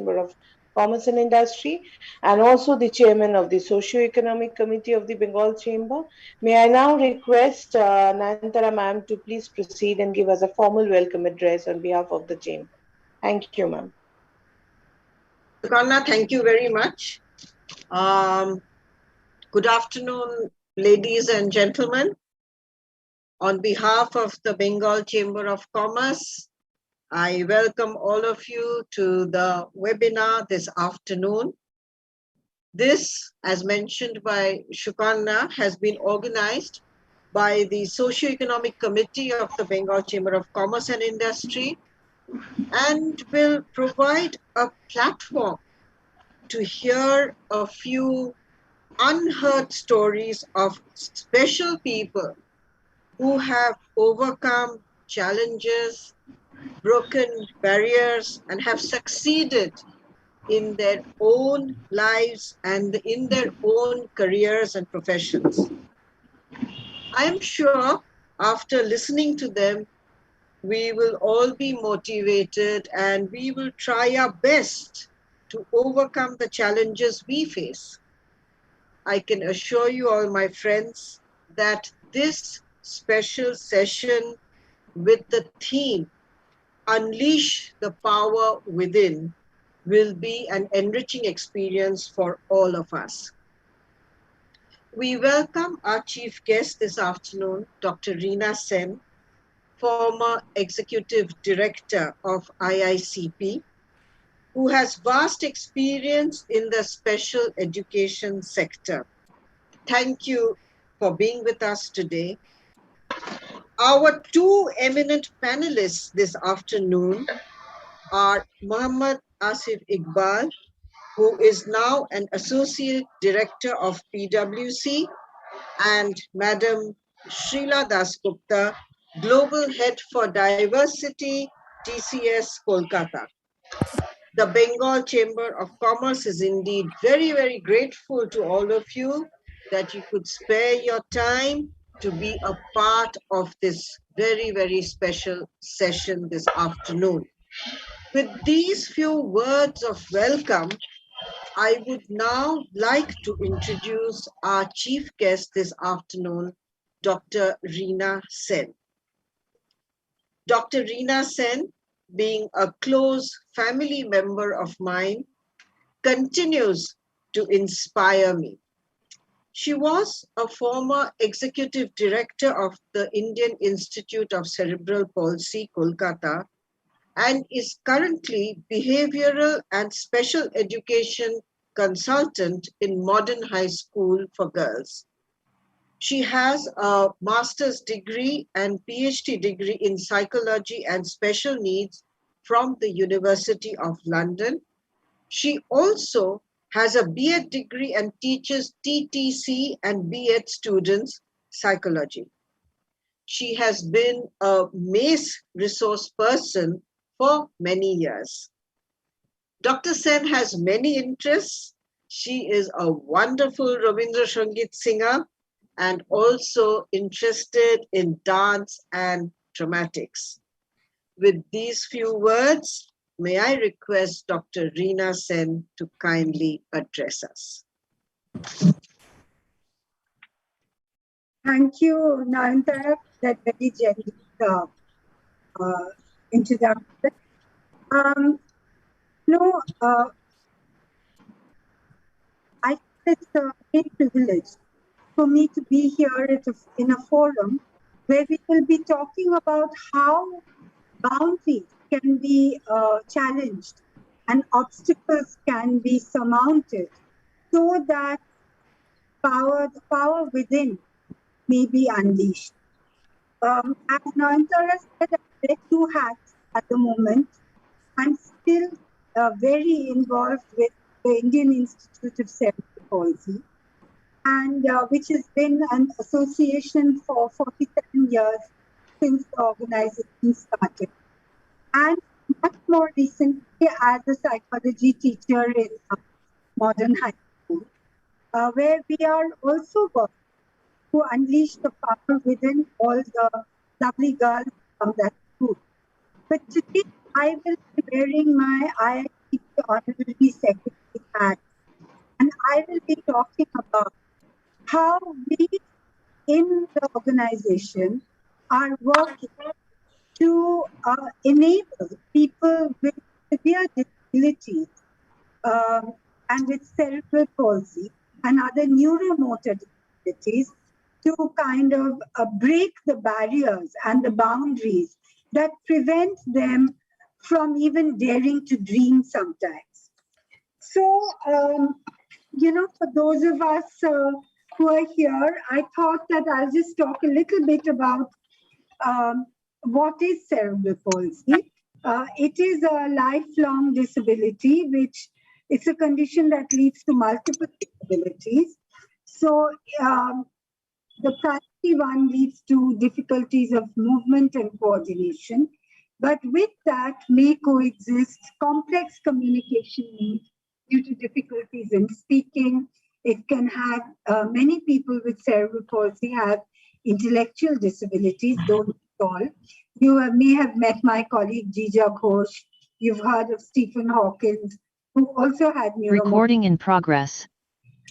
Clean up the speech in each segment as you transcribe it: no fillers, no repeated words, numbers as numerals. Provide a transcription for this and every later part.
Chamber of Commerce and Industry, and also the Chairman of the Socio-Economic Committee of the Bengal Chamber. May I now request Nayantara ma'am to please proceed and give us a formal welcome address on behalf of the Chamber. Thank you, ma'am. Sukarna, thank you very much. Good afternoon, ladies and gentlemen. On behalf of the Bengal Chamber of Commerce, I welcome all of you to the webinar this afternoon. This, as mentioned by Sukarna, has been organized by the Socio-Economic Committee of the Bengal Chamber of Commerce and Industry and will provide a platform to hear a few unheard stories of special people who have overcome challenges, broken barriers, and have succeeded in their own lives and in their own careers and professions. I am sure after listening to them, we will all be motivated and we will try our best to overcome the challenges we face. I can assure you all, my friends, that this special session with the theme, Unleash the Power Within, will be an enriching experience for all of us. We welcome our chief guest this afternoon, Dr. Rina Sen, former Executive Director of IICP, who has vast experience in the special education sector. Thank you for being with us today. Our two eminent panelists this afternoon are Mohammed Asif Iqbal, who is now an Associate Director of PwC, and Madam Srila Dasgupta, Global Head for Diversity, TCS, Kolkata. The Bengal Chamber of Commerce is indeed very, very grateful to all of you that you could spare your time to be a part of this very, very special session this afternoon. With these few words of welcome, I would now like to introduce our chief guest this afternoon, Dr. Rina Sen. Dr. Rina Sen, being a close family member of mine, continues to inspire me. She was a former executive director of the Indian Institute of Cerebral Palsy, Kolkata, and is currently behavioral and special education consultant in Modern High School for Girls. She has a master's degree and PhD degree in psychology and special needs from the University of London. She also has a B.Ed degree and teaches TTC and B.Ed students psychology. She has been a MACE resource person for many years. Dr. Sen has many interests. She is a wonderful Rabindra Sangeet singer and also interested in dance and dramatics. With these few words, may I request Dr. Rina Sen to kindly address us. Thank you, Nayantara, for that very generous introduction. I think it's a great privilege for me to be here in a forum where we will be talking about how boundaries can be challenged and obstacles can be surmounted so that the power within may be unleashed. As Nayantara said, I wear two hats at the moment. I'm still very involved with the Indian Institute of Cerebral Palsy, and which has been an association for 47 years since the organization started. And much more recently as a psychology teacher in Modern High School, where we are also working to unleash the power within all the lovely girls from that school. But today I will be wearing my IIT Honorary Secretary had. And I will be talking about how we in the organization are working to enable people with severe disabilities um, and with cerebral palsy and other neuromotor disabilities to kind of break the barriers and the boundaries that prevent them from even daring to dream sometimes. So, for those of us who are here, I thought that I'll just talk a little bit about um, what is cerebral palsy. It is a lifelong disability, which it's a condition that leads to multiple disabilities. So the primary one leads to difficulties of movement and coordination. But with that may coexist complex communication needs due to difficulties in speaking. It can have many people with cerebral palsy have intellectual disabilities, though not all. You may have met my colleague Jija Ghosh. You've heard of Stephen Hawkins, who also had neuromotor. Recording in progress.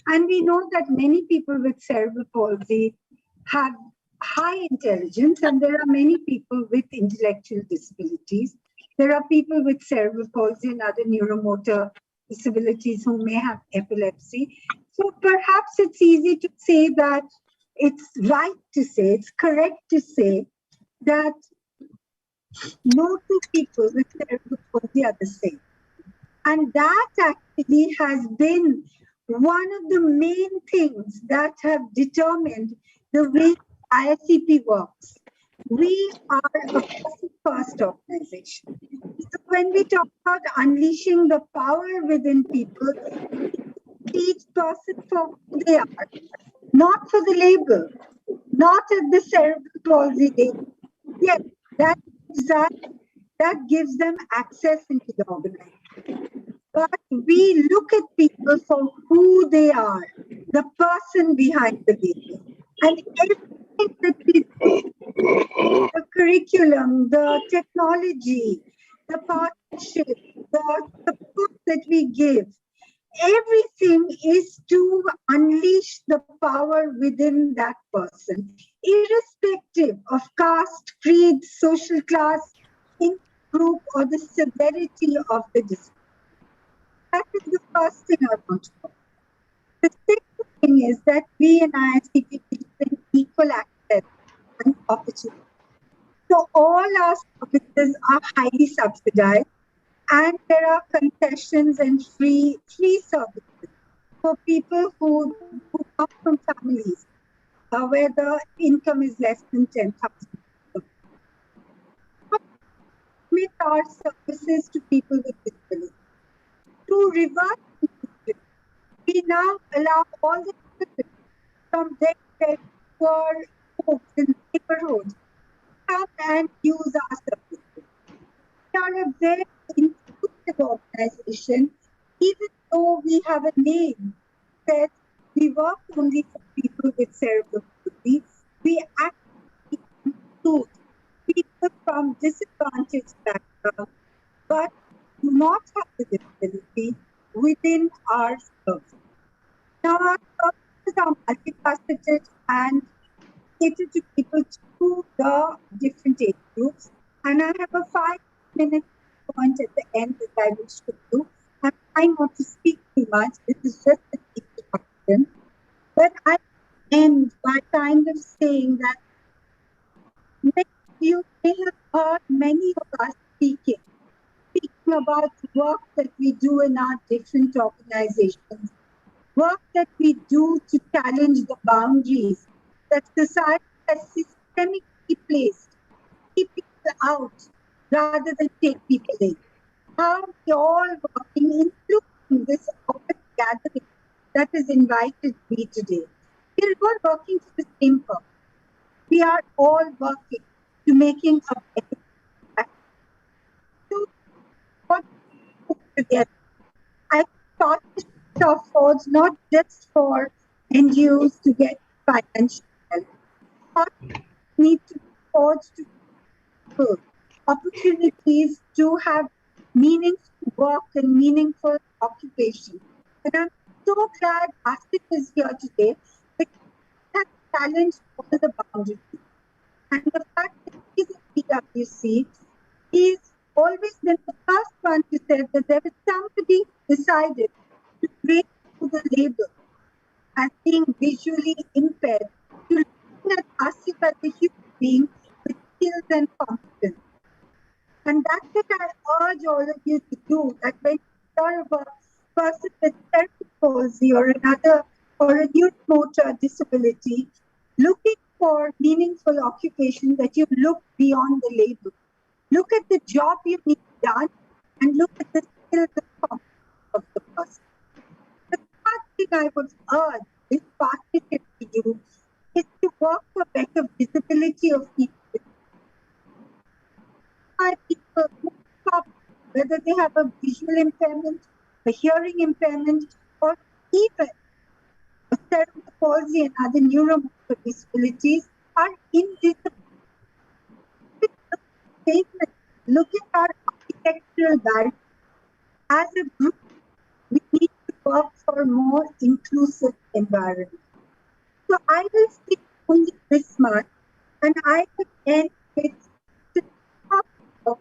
And we know that many people with cerebral palsy have high intelligence, and there are many people with intellectual disabilities. There are people with cerebral palsy and other neuromotor disabilities who may have epilepsy. So perhaps it's easy to say that it's right to say, it's correct to say that no two people with cerebral palsy are the same. And that actually has been one of the main things that have determined the way ISCP works. We are a person-first organization. So when we talk about unleashing the power within people, each person for who they are, not for the label, not at the cerebral palsy label. Yes, that gives them access into the organization. But we look at people for who they are, the person behind the label. And everything that we do, the curriculum, the technology, the partnership, the support that we give, everything is to unleash the power within that person, irrespective of caste, creed, social class, in group, or the severity of the disease. That is the first thing I want to know. The second thing is that we in ISCP bring equal access and opportunity. So all our services are highly subsidized, and there are concessions and free services for people who come from families where the income is less than 10,000. With our services to people with disabilities. To reverse, we now allow all the citizens from very poor folks in neighborhoods to come and use our services. We are a very inclusive organization, even though we have a name that we work only for people with cerebral palsy. We actually include people from disadvantaged backgrounds, but do not have the disability within our service. Now, our services are multifaceted and cater to people through the different age groups. And I have a 5-minute point at the end that I wish to do. I'm trying not to speak too much. This is just an introduction. But I end by kind of saying that you may have heard many of us speaking about work that we do in our different organizations, work that we do to challenge the boundaries that society has systemically placed, keep people out rather than take people in. How we all working, including this gathering that has invited me today. We are all working for the same purpose. We are all working to making a better impact. So, what together? I thought of forge not just for NGOs to get financial help, but need to forge to people opportunities to have meaningful work and meaningful occupation. And I'm so glad Asif is here today because he has challenged all the boundaries. And the fact that he's a PWC, he's always been the first one to say that there is somebody decided to break through the label as being visually impaired to looking at Asif as a human being with skills and competence. And that's what I urge all of you to do, that when you hear of a person with cerebral palsy or another or a neuromotor disability, looking for meaningful occupation, that you look beyond the label. Look at the job you need done and look at the skills and competence of the person. The third thing I would urge this partnership to do is to work for better visibility of people. People who stop, whether they have a visual impairment, a hearing impairment, or even a cerebral palsy and other neuromotor disabilities, are invisible. Look at our architectural barriers. As a group, we need to work for more inclusive environment. So I will speak only this much, and I will end with the talk of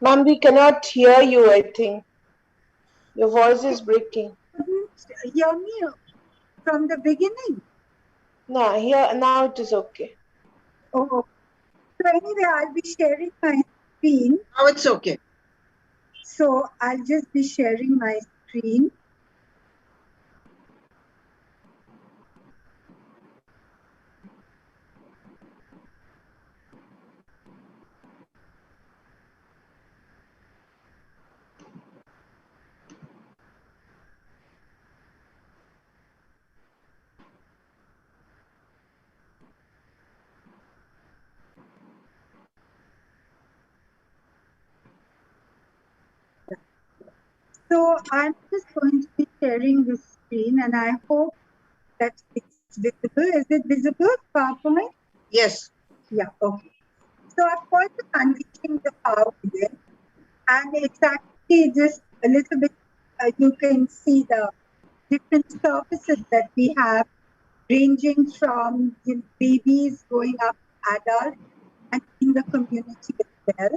Ma'am, we cannot hear you, I think. Your voice is breaking. couldn't hear me from the beginning. No, here now it is okay. Oh, so anyway, I'll be sharing my screen. Now it's okay. So I'll just be sharing my screen. So I'm just going to be sharing this screen, and I hope that it's visible. Is it visible, PowerPoint? Yes. Yeah, okay. So I've called the Unleashing the Power Within, and it's actually just a little bit, you can see the different services that we have, ranging from babies going up to adults and in the community as well.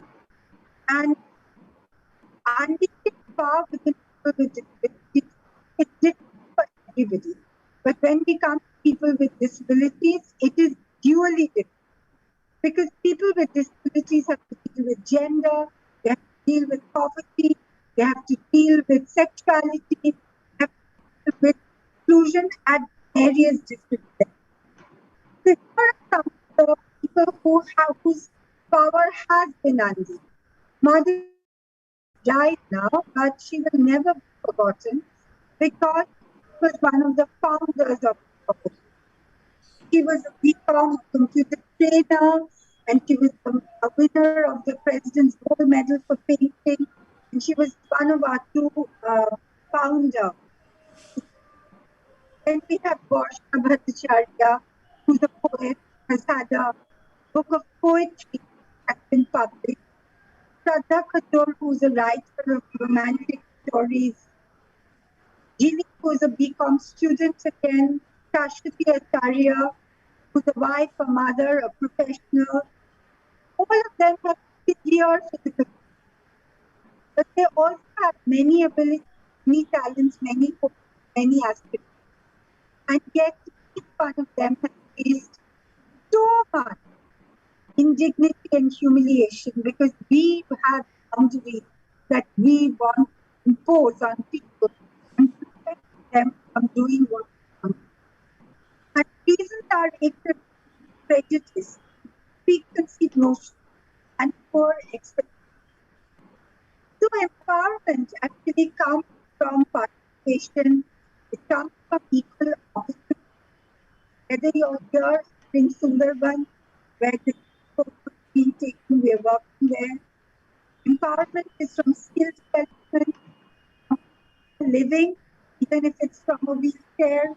And unleashing power within people with disabilities, it's different for everybody. But when we come to people with disabilities, it is dually different. Because people with disabilities have to deal with gender, they have to deal with poverty, they have to deal with sexuality, they have to deal with inclusion at various different levels. So here are some of the people whose power has been undone. Mother died now, but she will never be forgotten because she was one of the founders of the company. She was a BCom computer trainer, and she was a winner of the President's Gold Medal for painting. And she was one of our two founders. Then we have Varsha Bhattacharya, who's a poet, has had a book of poetry that's been published. Shraddha Katur, who's a writer of romantic stories. Jini, who's a BCom student again. Shashwati Acharya, who's a wife, a mother, a professional. All of them have been here for the community. But they also have many abilities, many talents, many hopes, many aspirations. And yet, each one of them has faced so much indignity and humiliation because we have boundaries that we want to impose on people and prevent them from doing what they want. And reasons are ignorance, prejudice, preconceived notions, and poor expectations. So empowerment actually comes from participation, it comes from equal opportunity. Whether you're here in Sundarban, where the course is being taken, we are working there. Empowerment is from skill development, from living, even if it's from a wheelchair,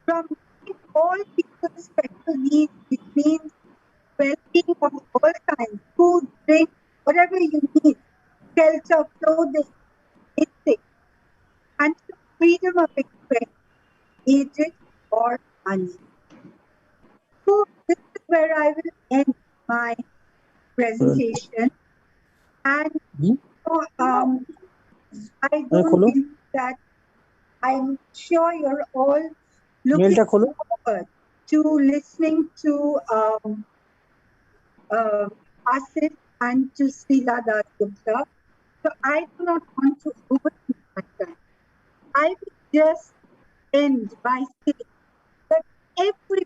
from meeting all people's special needs, which means well-being of all kinds, food, drink, whatever you need, shelter, clothing, basic, and to freedom of expression, aged or unaided. So this is where I will end my presentation. And I don't believe that I'm sure you're all looking forward to listening to Asif and to Srila Dasgupta. So I do not want to overdo my time. I will just end by saying that every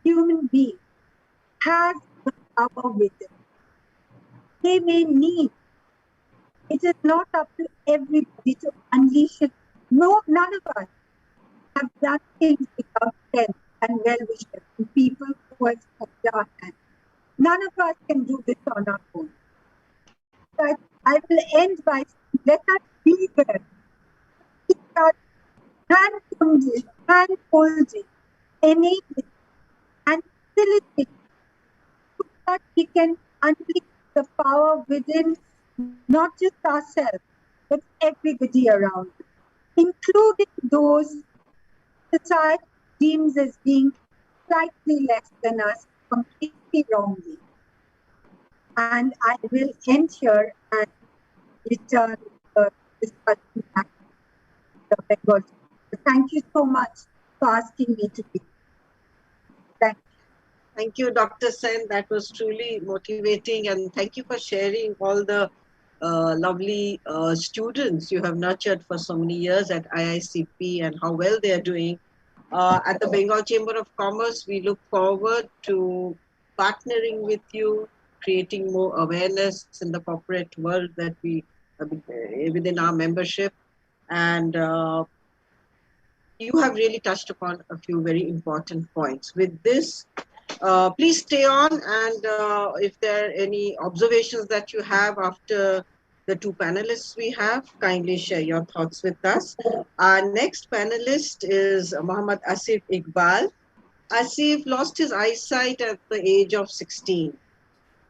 human being has the power within. They may need. It is not up to everybody to unleash it. No, none of us have done things without friends and well-wishers and people who have helped our hand. None of us can do this on our own. But I will end by saying, let us be there. Keep our hand-holding, enabling, and facilitating so that we can unleash the power within not just ourselves, but everybody around us, including those society deems as being slightly less than us, completely wrongly. And I will end here and return the discussion back to the Bengal. Thank you so much for asking me to be. Thank you. Thank you, Dr. Sen. That was truly motivating, and thank you for sharing all the lovely students you have nurtured for so many years at IICP and how well they are doing. At the Bengal Chamber of Commerce, we look forward to partnering with you, creating more awareness in the corporate world that we within our membership. And you have really touched upon a few very important points. With this, please stay on, and if there are any observations that you have after the two panelists we have, kindly share your thoughts with us. Our next panelist is Mohammed Asif Iqbal. Asif lost his eyesight at the age of 16.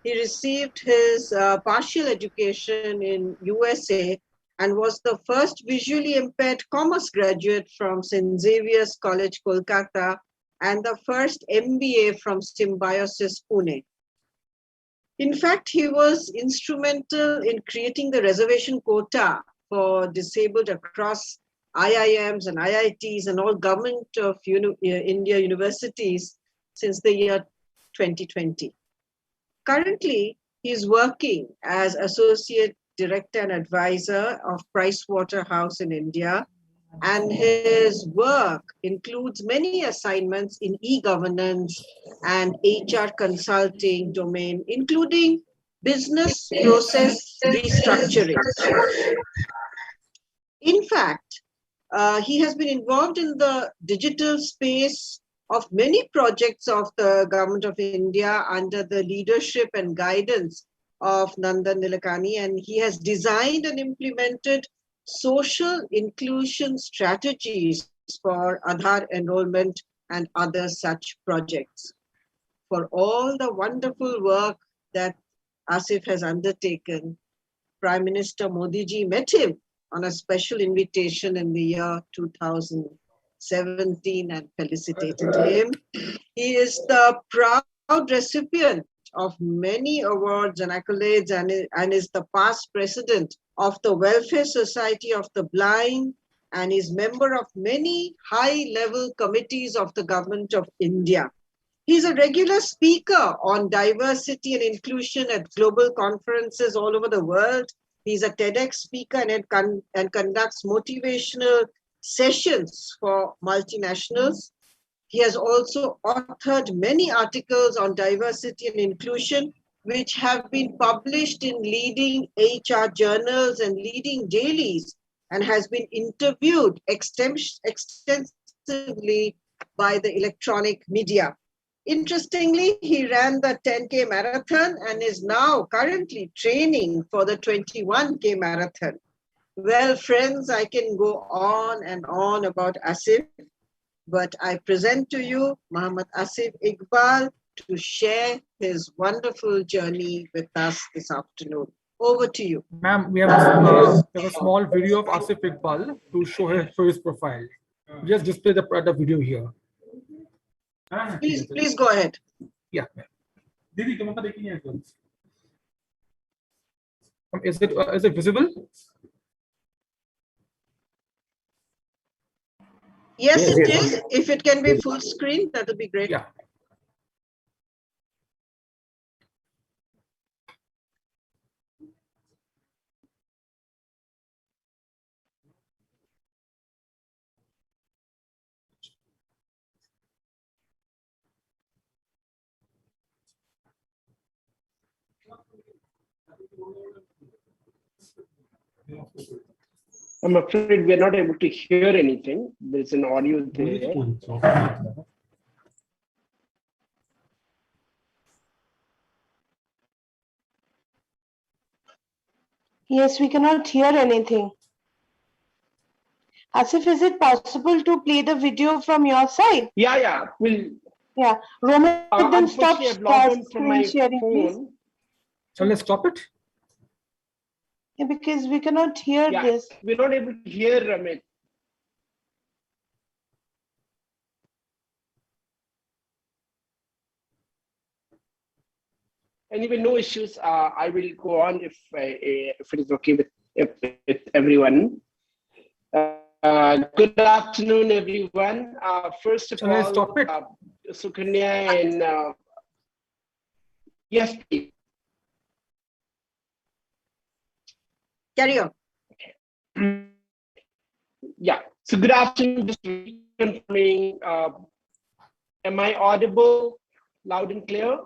He received his partial education in USA and was the first visually impaired commerce graduate from St. Xavier's College, Kolkata, and the first MBA from Symbiosis, Pune. In fact, he was instrumental in creating the reservation quota for disabled across IIMs and IITs and all government of India universities since the year 2020. Currently, he is working as Associate Director and Advisor of Pricewaterhouse in India, and his work includes many assignments in e-governance and HR consulting domain, including business process restructuring. In fact, he has been involved in the digital space of many projects of the Government of India under the leadership and guidance of Nandan Nilekani, and he has designed and implemented social inclusion strategies for Aadhaar enrollment and other such projects. For all the wonderful work that Asif has undertaken, Prime Minister Modi ji met him on a special invitation in the year 2017 and felicitated him. He is the proud recipient of many awards and accolades and is the past president of the Welfare Society of the Blind and is member of many high-level committees of the Government of India. He's a regular speaker on diversity and inclusion at global conferences all over the world. He's a TEDx speaker and conducts motivational sessions for multinationals. He has also authored many articles on diversity and inclusion, which have been published in leading HR journals and leading dailies, and has been interviewed extensively by the electronic media. Interestingly, he ran the 10K marathon and is now currently training for the 21K marathon. Well, friends, I can go on and on about Asif, but I present to you Mohammed Asif Iqbal to share his wonderful journey with us this afternoon. Over to you. Ma'am, we have a small video of Asif Iqbal to show his profile. Just display the video here. Please go ahead. Yeah. Is it visible? Yes, it is. If it can be full screen, that would be great. Yeah. I'm afraid we're not able to hear anything. There's an audio there. Yes, we cannot hear anything. Asif, is it possible to play the video from your side? Yeah. Yeah. Roman, then stop Unfortunately, I've logged on from screen my sharing, please. phone. So let's stop it. Yeah, because we cannot hear Yeah, this. we're not able to hear Amit. Anyway, no issues. I will go on if it is okay with everyone. Good afternoon, everyone. First of Shall I all, stop it? Sukanya and yes, please. Carry on. Yeah. So good afternoon. Just reconfirming. Am I audible, loud and clear?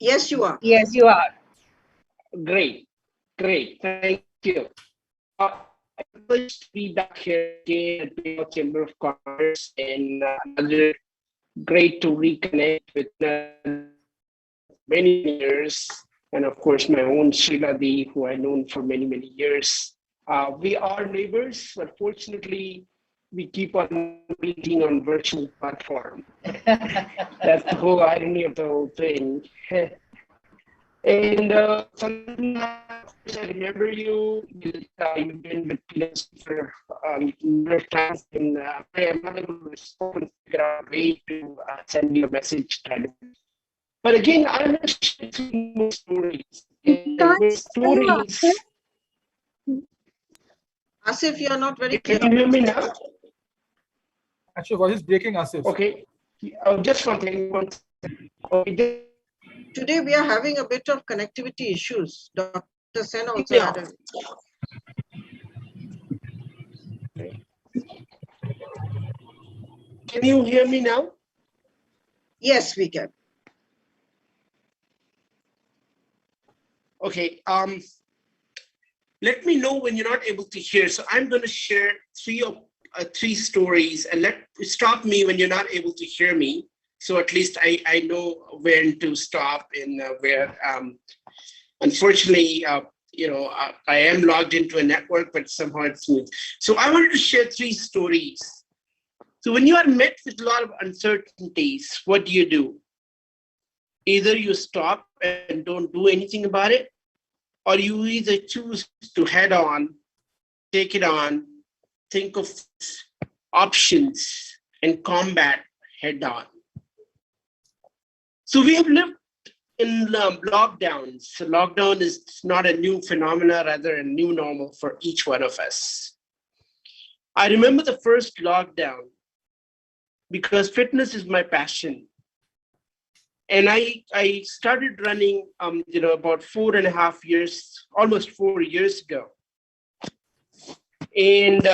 Yes, you are. Yes, you are. Great. Thank you. I'm privileged to be back here again at the Chamber of Commerce, and another great to reconnect with many years, and of course my own Srila Di, who I've known for many years. We are neighbors, but fortunately, we keep on meeting on virtual platform. That's the whole irony of the whole thing. And something I remember you've been with PLC for a number of times, and I am not able to respond, figure out a way to send you a message. But again, I'm going to share two more stories. We can't Stories. Asif, you are not very Can clear. you hear me now? Actually, voice is breaking, Asif. Okay. Just one thing. Okay. Today we are having a bit of connectivity issues. Dr. Sen also Yeah. had a... Can you hear me now? Yes, we can. Okay. Let me know when you're not able to hear. So I'm going to share three stories, and stop me when you're not able to hear me. So at least I know when to stop and where. Unfortunately, I am logged into a network, but somehow it's smooth. So I wanted to share three stories. So when you are met with a lot of uncertainties, what do? Either you stop and don't do anything about it, or you either choose to head on, take it on, think of options, and combat head on. So we have lived in lockdowns. So lockdown is not a new phenomena, rather a new normal for each one of us. I remember the first lockdown because fitness is my passion. And I started running, about 4.5 years, almost 4 years ago. And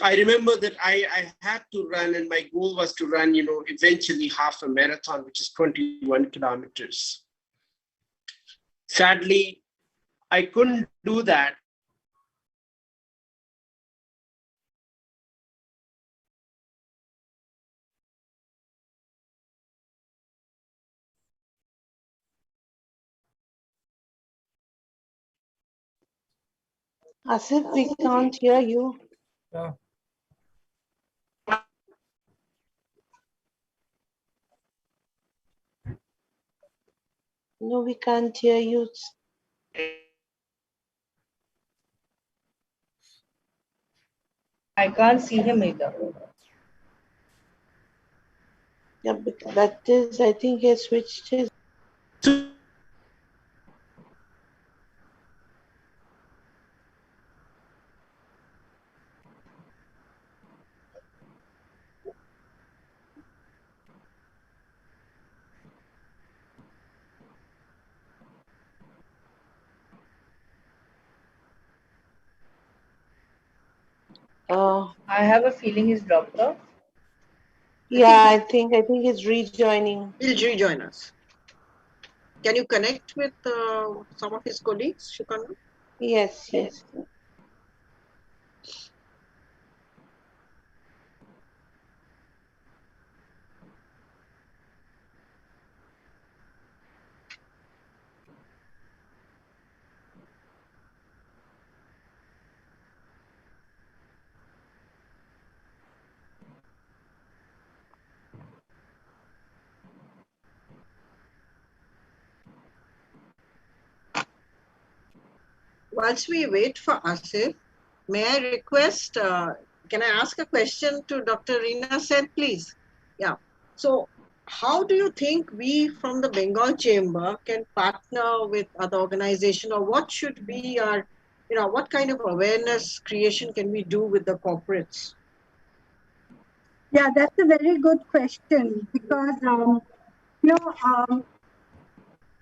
I remember that I had to run, and my goal was to run, eventually half a marathon, which is 21 kilometers. Sadly, I couldn't do that. Asif, we can't hear you. Yeah. No, we can't hear you. I can't see him either. Yeah, that is, I think he has switched his. I have a feeling he's dropped off. Yeah, I think he's rejoining. He'll rejoin us. Can you connect with some of his colleagues, Shukana? Yes, yes. Whilst we wait for Asif, may I request, can I ask a question to Dr. Rina Sen, please? Yeah. So, how do you think we from the Bengal Chamber can partner with other organizations, or what should be our, what kind of awareness creation can we do with the corporates? Yeah, that's a very good question because, a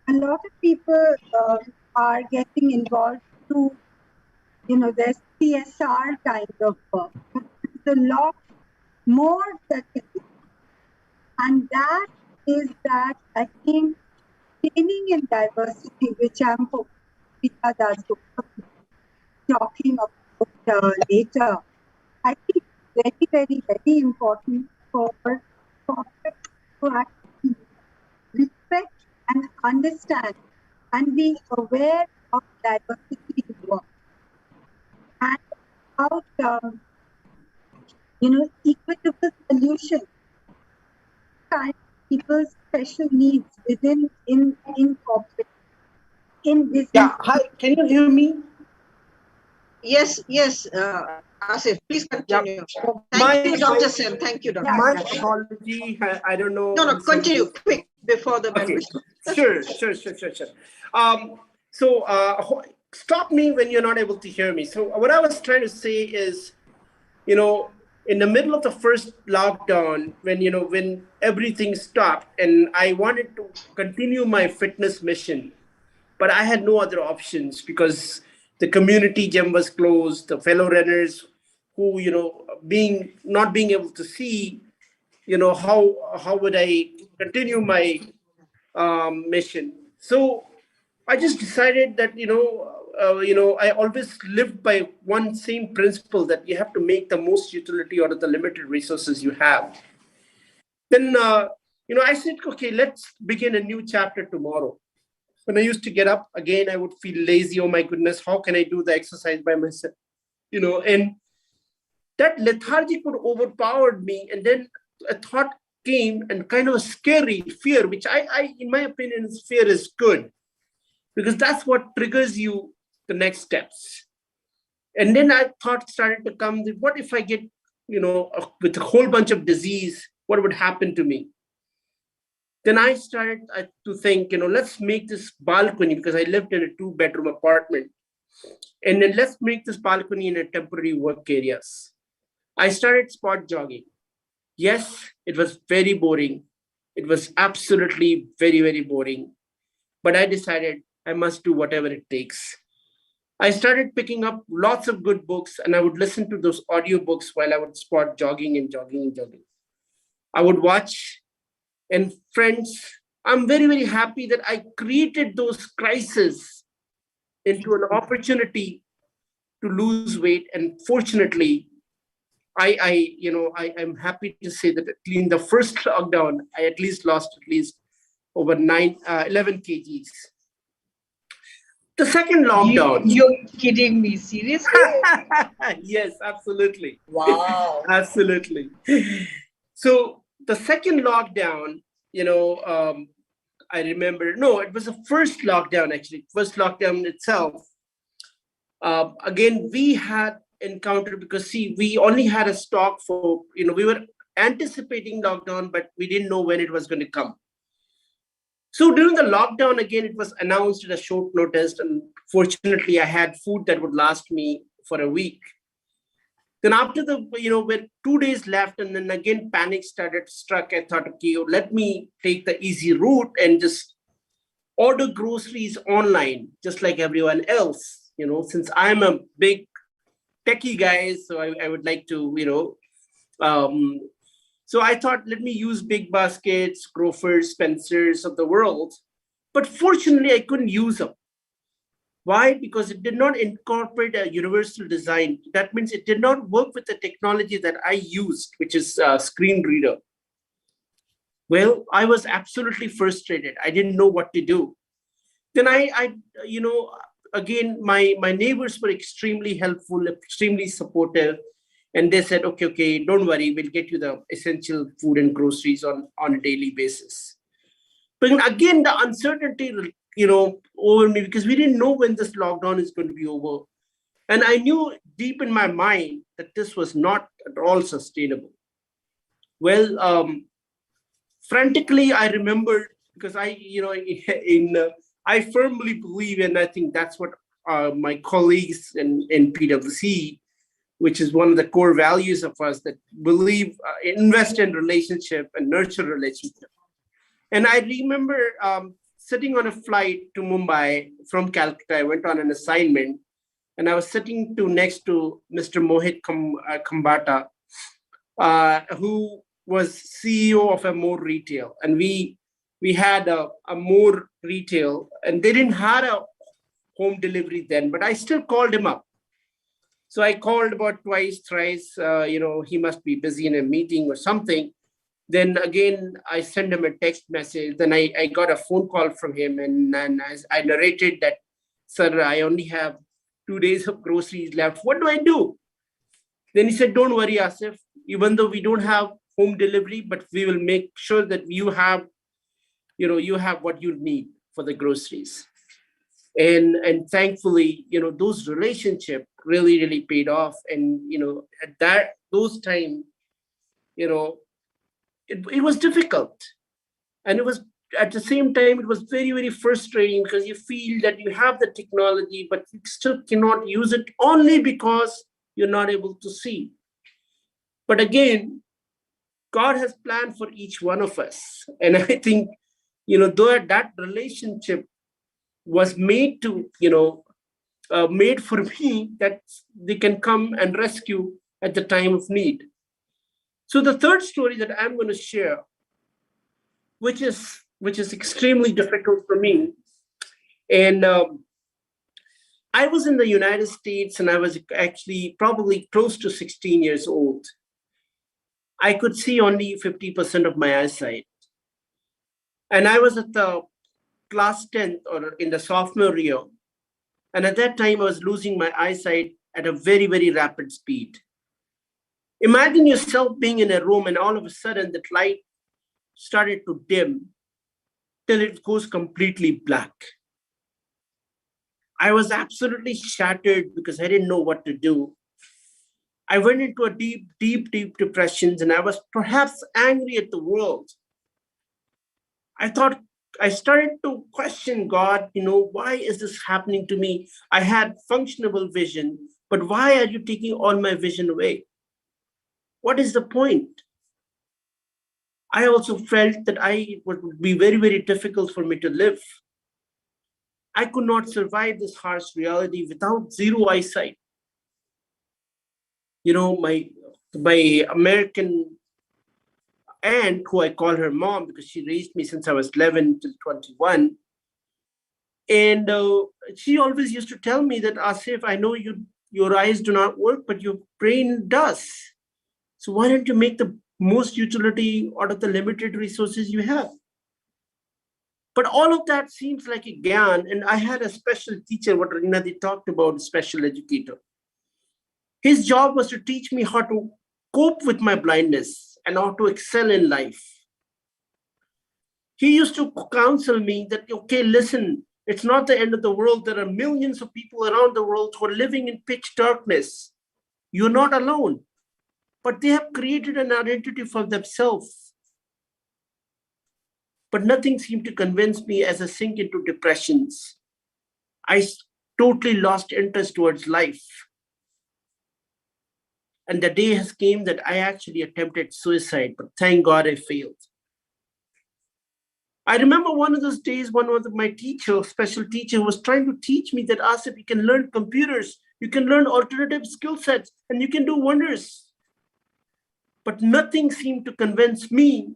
lot of people are getting involved through, their CSR kind of work. But there's a lot more that can be done. And that is that I think training in diversity, which I'm hoping Srila Dasgupta will be talking about later, I think very, very, very important for corporate to actually respect and understand and be aware of diversity in work and about equitable solutions kind of people's special needs within in corporate in business. Yeah, hi, can you hear me? Yes, Asif, please continue. So Thank you, Dr. Sen. Thank you, Dr. My Sen. apology. I don't know. No, continue quick before the bell. Okay. Sure. So stop me when you're not able to hear me. So what I was trying to say is, in the middle of the first lockdown, when everything stopped and I wanted to continue my fitness mission, but I had no other options because the community gym was closed, the fellow runners who, not being able to see, how would I continue my mission. So I just decided that, I always lived by one same principle that you have to make the most utility out of the limited resources you have. Then, I said, okay, let's begin a new chapter tomorrow. When I used to get up again, I would feel lazy. Oh my goodness, how can I do the exercise by myself? And that lethargic would overpowered me. And then a thought came and kind of a scary fear, which I in my opinion, fear is good because that's what triggers you the next steps. And then I thought started to come, what if I get, with a whole bunch of disease, what would happen to me? Then I started to think, let's make this balcony because I lived in a 2-bedroom apartment. And then let's make this balcony in a temporary work areas. I started spot jogging. Yes, it was very boring. It was absolutely very, very boring. But I decided I must do whatever it takes. I started picking up lots of good books and I would listen to those audiobooks while I would spot jogging and jogging and jogging. I would watch. And friends, I'm very, very happy that I created those crises into an opportunity to lose weight. And fortunately, I'm happy to say that in the first lockdown, I at least lost over 11 kgs. The second lockdown. You're kidding me, seriously? Yes, absolutely. Wow. Absolutely. So the second lockdown, I remember, no, it was the first lockdown, actually, first lockdown itself. Again, we had encountered, because see, we only had a stock for, we were anticipating lockdown, but we didn't know when it was going to come. So during the lockdown, again, it was announced at a short notice, and fortunately, I had food that would last me for a week. Then after with 2 days left, and then again panic struck. I thought, okay, let me take the easy route and just order groceries online, just like everyone else. Since I'm a big techie guy, so I would like to, so I thought, let me use Big Baskets, Grofers, Spencers of the world. But fortunately, I couldn't use them. Why? Because it did not incorporate a universal design. That means it did not work with the technology that I used, which is a screen reader. Well, I was absolutely frustrated. I didn't know what to do. Then again, my neighbors were extremely helpful, extremely supportive. And they said, okay, don't worry, we'll get you the essential food and groceries on a daily basis. But again, the uncertainty, over me, because we didn't know when this lockdown is going to be over. And I knew deep in my mind that this was not at all sustainable. Well, frantically, I remembered, because I firmly believe, and I think that's what my colleagues in PwC, which is one of the core values of us, that believe, invest in relationship and nurture relationship. And I remember sitting on a flight to Mumbai from Calcutta. I went on an assignment, and I was sitting next to Mr. Mohit Khambata, who was CEO of a More Retail. And we had a More Retail, and they didn't have a home delivery then, but I still called him up. So I called about twice, thrice, he must be busy in a meeting or something. Then again, I sent him a text message. Then I got a phone call from him, and I narrated that, sir, I only have 2 days of groceries left. What do I do? Then he said, don't worry, Asif, even though we don't have home delivery, but we will make sure that you have what you need for the groceries. And thankfully, those relationships really, really paid off. And, at those times, it was difficult. And it was, at the same time, it was very, very frustrating, because you feel that you have the technology, but you still cannot use it, only because you're not able to see. But again, God has planned for each one of us. And I think, though that relationship was made for me, that they can come and rescue at the time of need. So the third story that I'm going to share, which is extremely difficult for me, and I was in the United States, and I was actually probably close to 16 years old. I could see only 50% of my eyesight, and I was at the class 10th, or in the sophomore year. And at that time, I was losing my eyesight at a very, very rapid speed. Imagine yourself being in a room, and all of a sudden that light started to dim till it goes completely black. I was absolutely shattered, because I didn't know what to do. I went into a deep, deep, deep depression, and I was perhaps angry at the world. I started to question God, why is this happening to me? I had functional vision, but why are you taking all my vision away? What is the point? I also felt that it would be very, very difficult for me to live. I could not survive this harsh reality without zero eyesight. My American aunt, who I call her mom, because she raised me since I was 11 till 21. And she always used to tell me that, Asif, I know your eyes do not work, but your brain does. So why don't you make the most utility out of the limited resources you have? But all of that seems like a gyan. And I had a special teacher, what Rina talked about, special educator. His job was to teach me how to cope with my blindness and how to excel in life. He used to counsel me that, okay, listen, it's not the end of the world. There are millions of people around the world who are living in pitch darkness. You're not alone. But they have created an identity for themselves. But nothing seemed to convince me as I sink into depressions. I totally lost interest towards life. And the day has came that I actually attempted suicide, but thank God I failed. I remember one of those days, one of my special teacher, was trying to teach me that, Asif, you can learn computers, you can learn alternative skill sets, and you can do wonders. But nothing seemed to convince me.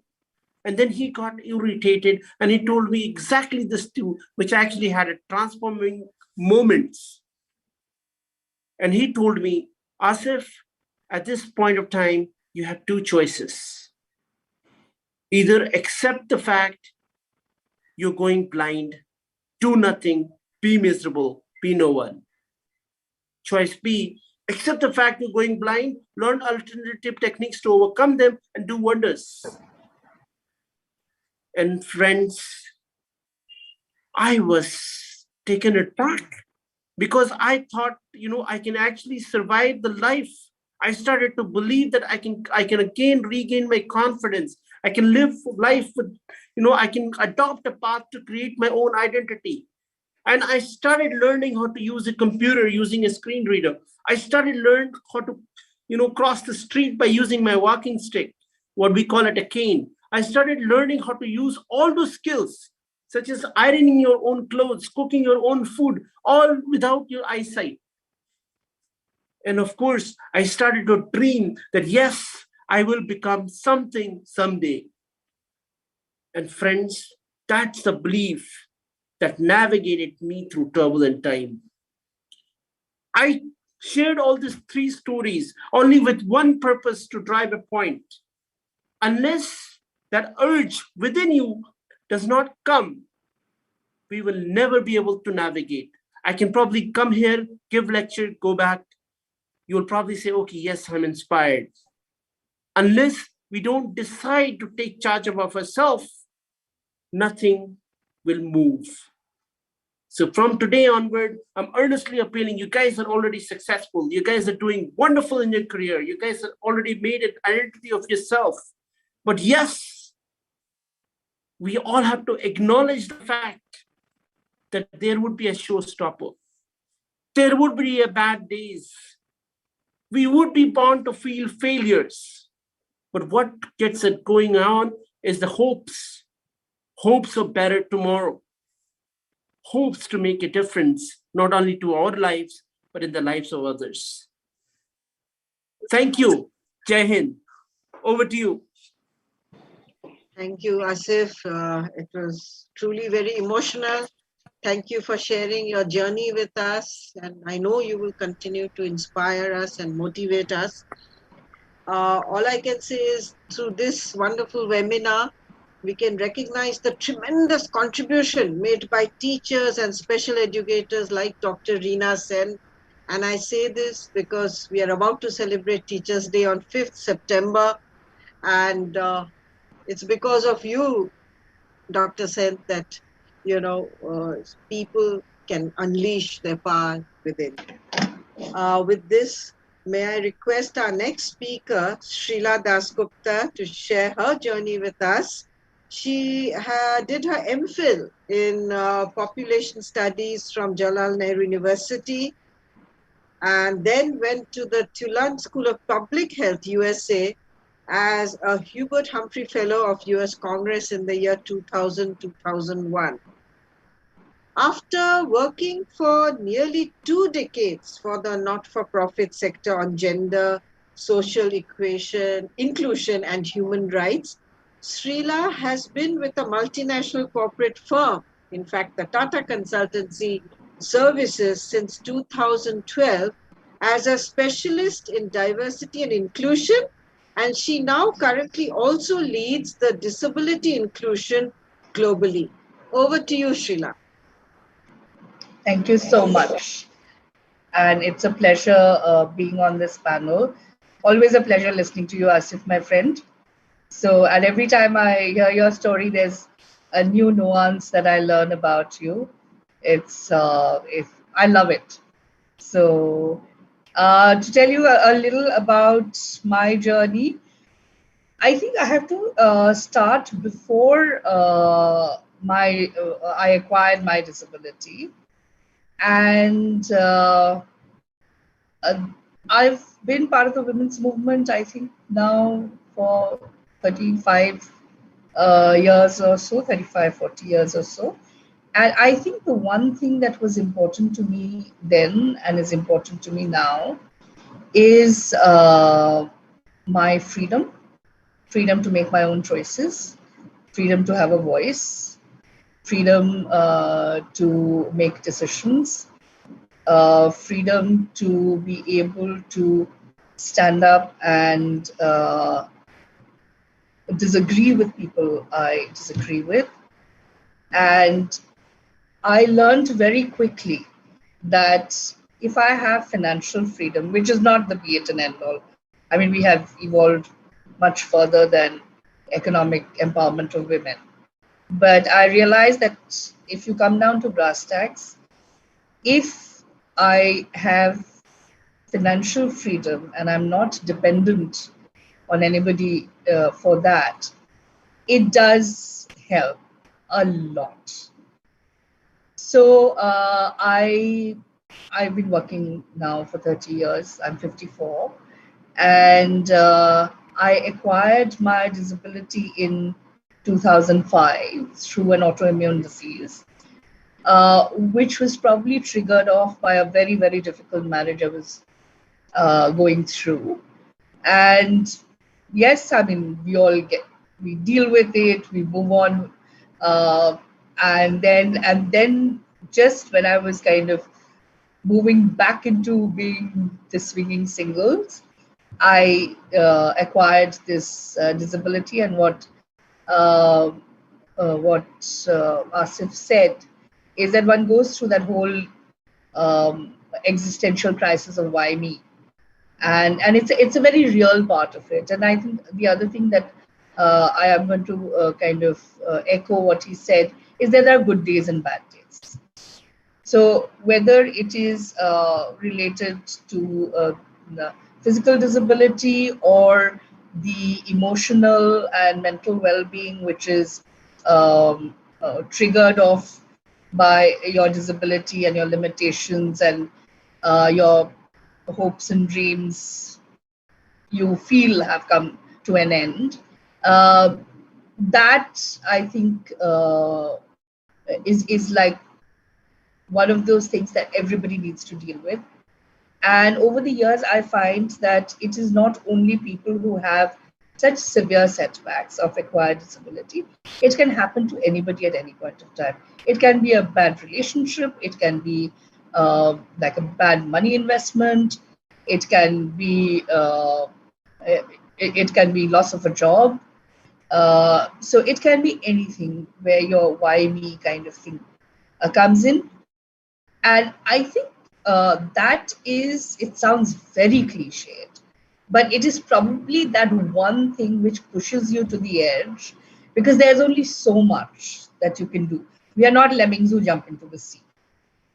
And then he got irritated and he told me exactly this too, which actually had a transforming moment. And he told me, Asif, at this point of time, you have two choices. Either accept the fact you're going blind, do nothing, be miserable, be no one. Choice B, accept the fact you're going blind, learn alternative techniques to overcome them and do wonders. And friends, I was taken aback because I thought, I can actually survive the life. I started to believe that I can again regain my confidence. I can live life with, I can adopt a path to create my own identity. And I started learning how to use a computer using a screen reader. I started learning how to, cross the street by using my walking stick, what we call it a cane. I started learning how to use all those skills, such as ironing your own clothes, cooking your own food, all without your eyesight. And of course, I started to dream that, yes, I will become something someday. And friends, that's the belief that navigated me through turbulent time. I shared all these three stories only with one purpose, to drive a point. Unless that urge within you does not come, we will never be able to navigate. I can probably come here, give lecture, go back. You'll probably say, okay, yes, I'm inspired. Unless we don't decide to take charge of ourselves, nothing will move. So from today onward, I'm earnestly appealing. You guys are already successful. You guys are doing wonderful in your career. You guys have already made an identity of yourself. But yes, we all have to acknowledge the fact that there would be a showstopper. There would be bad days. We would be bound to feel failures. But what gets it going on is the hopes of better tomorrow, hopes to make a difference, not only to our lives, but in the lives of others. Thank you. Jai Hind. Over to you. Thank you, Asif. It was truly very emotional. Thank you for sharing your journey with us. And I know you will continue to inspire us and motivate us. All I can say is, through this wonderful webinar, we can recognize the tremendous contribution made by teachers and special educators like Dr. Rina Sen. And I say this because we are about to celebrate Teachers' Day on 5th September. And it's because of you, Dr. Sen, that, people can unleash their power within. With this, may I request our next speaker, Srila Dasgupta, to share her journey with us. She did her MPhil in population studies from Jawaharlal Nehru University, and then went to the Tulane School of Public Health, USA, as a Hubert Humphrey Fellow of US Congress in the year 2000-2001. After working for nearly 2 decades for the not-for-profit sector on gender, social inclusion, and human rights, Srila has been with a multinational corporate firm, in fact, the Tata Consultancy Services, since 2012 as a specialist in diversity and inclusion, and she now currently also leads the disability inclusion globally. Over to you, Srila. Thank you so much. And it's a pleasure being on this panel. Always a pleasure listening to you, Asif, my friend. So, and every time I hear your story, there's a new nuance that I learn about you. I love it. So, to tell you a little about my journey, I think I have to start before I acquired my disability, and uh, I've been part of the women's movement, I think, now for 35 years or so, 35, 40 years or so. And I think the one thing that was important to me then and is important to me now is my freedom to make my own choices, freedom to have a voice, freedom to make decisions, freedom to be able to stand up and disagree with people I disagree with. And I learned very quickly that if I have financial freedom, which is not the be it and end all, I mean, we have evolved much further than economic empowerment of women. But I realized that if you come down to brass tacks, if I have financial freedom and I'm not dependent on anybody for that, it does help a lot. So I've been working now for 30 years. I'm 54, and I acquired my disability in 2005 through an autoimmune disease, which was probably triggered off by a very, very difficult marriage I was going through. And yes, I mean, we deal with it, we move on. Uh, and then just when I was kind of moving back into being the swinging singles, I acquired this disability. And uh, what Asif said is that one goes through that whole existential crisis of why me, and it's a very real part of it. And I think the other thing that I am going to kind of echo what he said is that there are good days and bad days. So whether it is related to the physical disability or the emotional and mental well-being, which is triggered off by your disability and your limitations and your hopes and dreams you feel have come to an end, uh, that I think is like one of those things that everybody needs to deal with. And over the years, I find that it is not only people who have such severe setbacks of acquired disability, it can happen to anybody at any point of time. It can be a bad relationship, it can be like a bad money investment, it can be it can be loss of a job. So it can be anything where your why me kind of thing comes in. And I think it sounds very cliched, but it is probably that one thing which pushes you to the edge, because there's only so much that you can do. We are not lemmings who jump into the sea.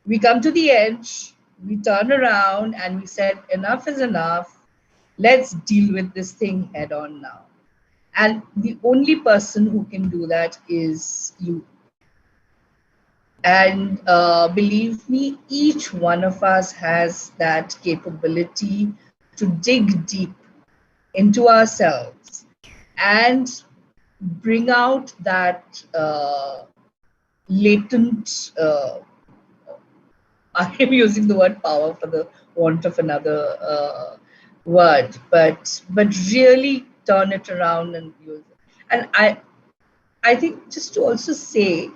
We come to the edge, we turn around, and we said, enough is enough. Let's deal with this thing head on now. And the only person who can do that is you. And believe me, each one of us has that capability to dig deep into ourselves and bring out that latent, I am using the word power for the want of another word, but really turn it around and use it. And I think just to also say,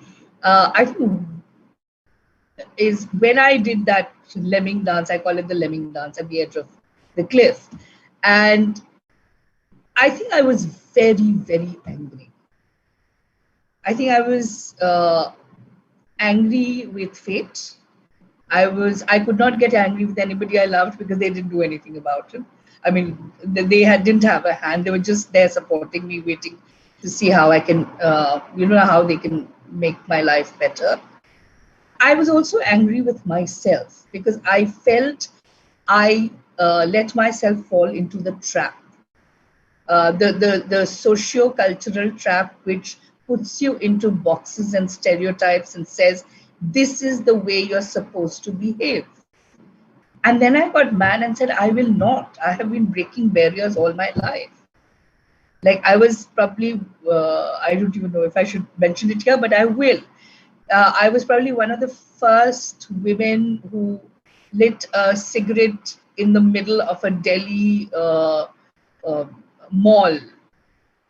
I think is when I did that lemming dance, I call it the lemming dance at the edge of the cliff. And I think I was very, very angry. I think I was angry with fate. I could not get angry with anybody I loved because they didn't do anything about it. I mean, didn't have a hand. They were just there supporting me, waiting to see how I can, how they can make my life better. I was also angry with myself because I felt I let myself fall into the trap, the socio-cultural trap, which puts you into boxes and stereotypes and says, this is the way you're supposed to behave. And then I got mad and said, I will not. I have been breaking barriers all my life. Like I was probably, I don't even know if I should mention it here, but I will. I was probably one of the first women who lit a cigarette in the middle of a Delhi mall.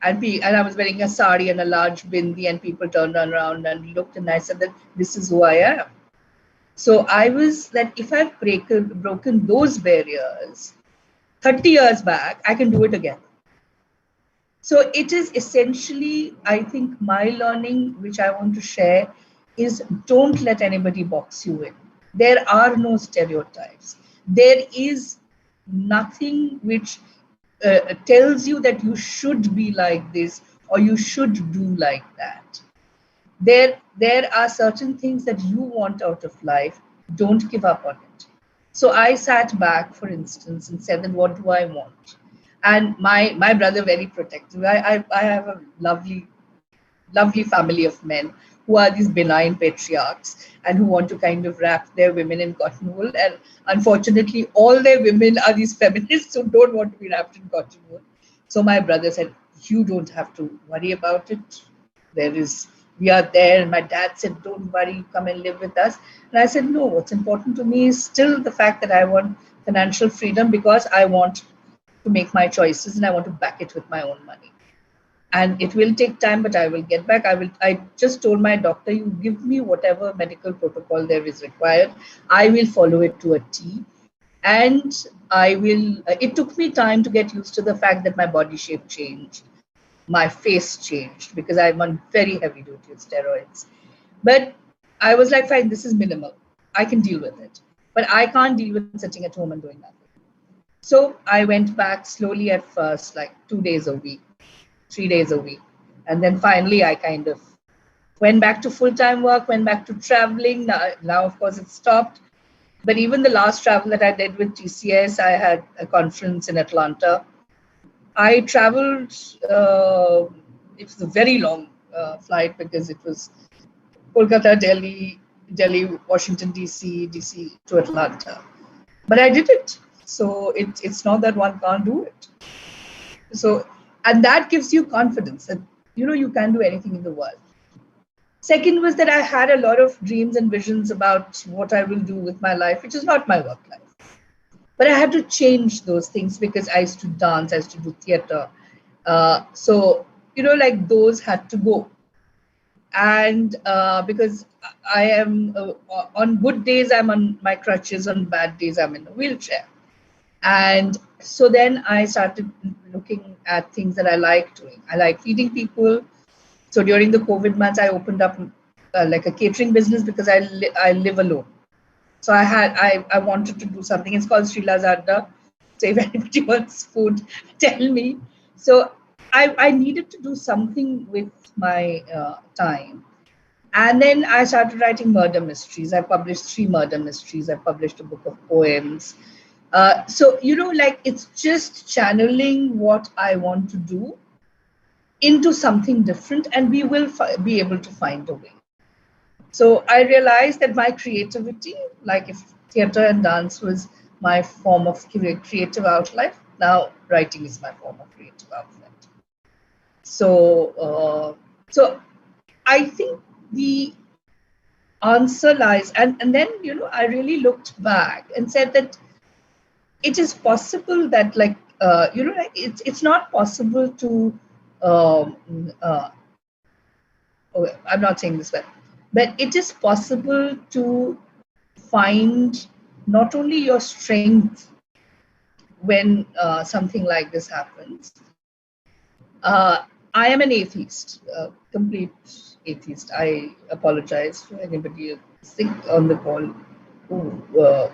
And I was wearing a sari and a large bindi, and people turned around and looked, and I said that this is who I am. So I was that if I've broken those barriers 30 years back, I can do it again. So it is essentially, I think, my learning, which I want to share, is don't let anybody box you in. There are no stereotypes. There is nothing which tells you that you should be like this or you should do like that. There are certain things that you want out of life. Don't give up on it. So I sat back, for instance, and said, then what do I want? And my brother, very protective. I have a lovely family of men who are these benign patriarchs and who want to kind of wrap their women in cotton wool. And unfortunately, all their women are these feminists who don't want to be wrapped in cotton wool. So my brother said, you don't have to worry about it. We are there. And my dad said, don't worry, come and live with us. And I said, no, what's important to me is still the fact that I want financial freedom because I want to make my choices and I want to back it with my own money. And it will take time, but I will get back. I just told my doctor, you give me whatever medical protocol there is required. I will follow it to a T. And it took me time to get used to the fact that my body shape changed. My face changed because I'm on very heavy duty steroids. But I was like, fine, this is minimal. I can deal with it. But I can't deal with sitting at home and doing nothing. So I went back slowly at first, like 2 days a week, 3 days a week. And then finally, I kind of went back to full-time work, went back to traveling. Now, of course, it stopped. But even the last travel that I did with TCS, I had a conference in Atlanta. I traveled, it was a very long flight because it was Kolkata, Delhi, Washington, DC to Atlanta. But I did it. So it's not that one can't do it. So, and that gives you confidence that, you can do anything in the world. Second was that I had a lot of dreams and visions about what I will do with my life, which is not my work life. But I had to change those things because I used to dance, I used to do theater. So, like those had to go. And because I am, on good days, I'm on my crutches, on bad days, I'm in a wheelchair. And so then I started looking at things that I like doing. I like feeding people. So during the COVID months, I opened up like a catering business because I live alone. So I wanted to do something. It's called Srila Dasgupta. So if anybody wants food, tell me. So I needed to do something with my time. And then I started writing murder mysteries. I published 3 murder mysteries. I published a book of poems. So, like it's just channeling what I want to do into something different, and we will be able to find a way. So I realized that my creativity, like if theater and dance was my form of creative outlet, now writing is my form of creative outlet. So, so I think the answer lies, and then, I really looked back and said that it is possible that like, it's not possible to, I'm not saying this well, but it is possible to find not only your strength when something like this happens, I am an atheist, complete atheist. I apologize to anybody sick on the call who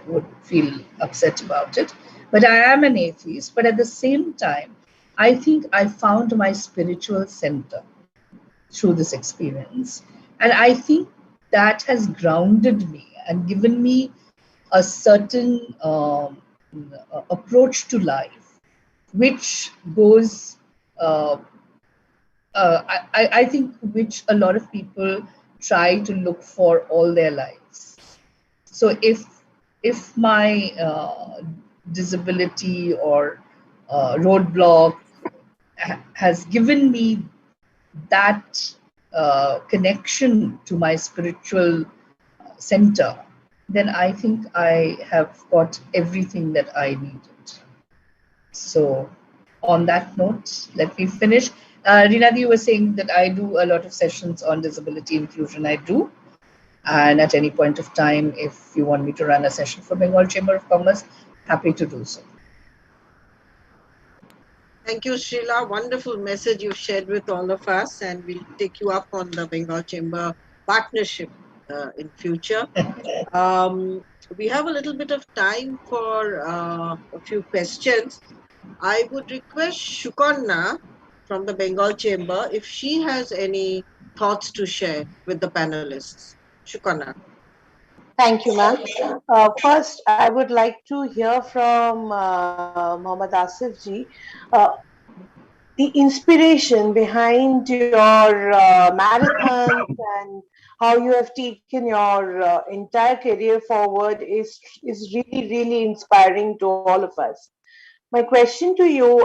would feel upset about it. But I am an atheist. But at the same time, I think I found my spiritual center through this experience. And I think that has grounded me and given me a certain approach to life, which goes, uh, I think, which a lot of people try to look for all their lives. So if my disability or roadblock has given me that connection to my spiritual center, then I think I have got everything that I needed. So on that note, let me finish. Rina, you were saying that I do a lot of sessions on disability inclusion. I do. And at any point of time, if you want me to run a session for Bengal Chamber of Commerce, happy to do so. Thank you, Srila. Wonderful message you shared with all of us, and we'll take you up on the Bengal Chamber partnership in future. We have a little bit of time for a few questions. I would request Shukonna from the Bengal Chamber if she has any thoughts to share with the panelists. Shukonna. Thank you, ma'am. First, I would like to hear from Mohammed Asif ji. Uh, the inspiration behind your marathons and how you have taken your entire career forward is really, really inspiring to all of us. My question to you,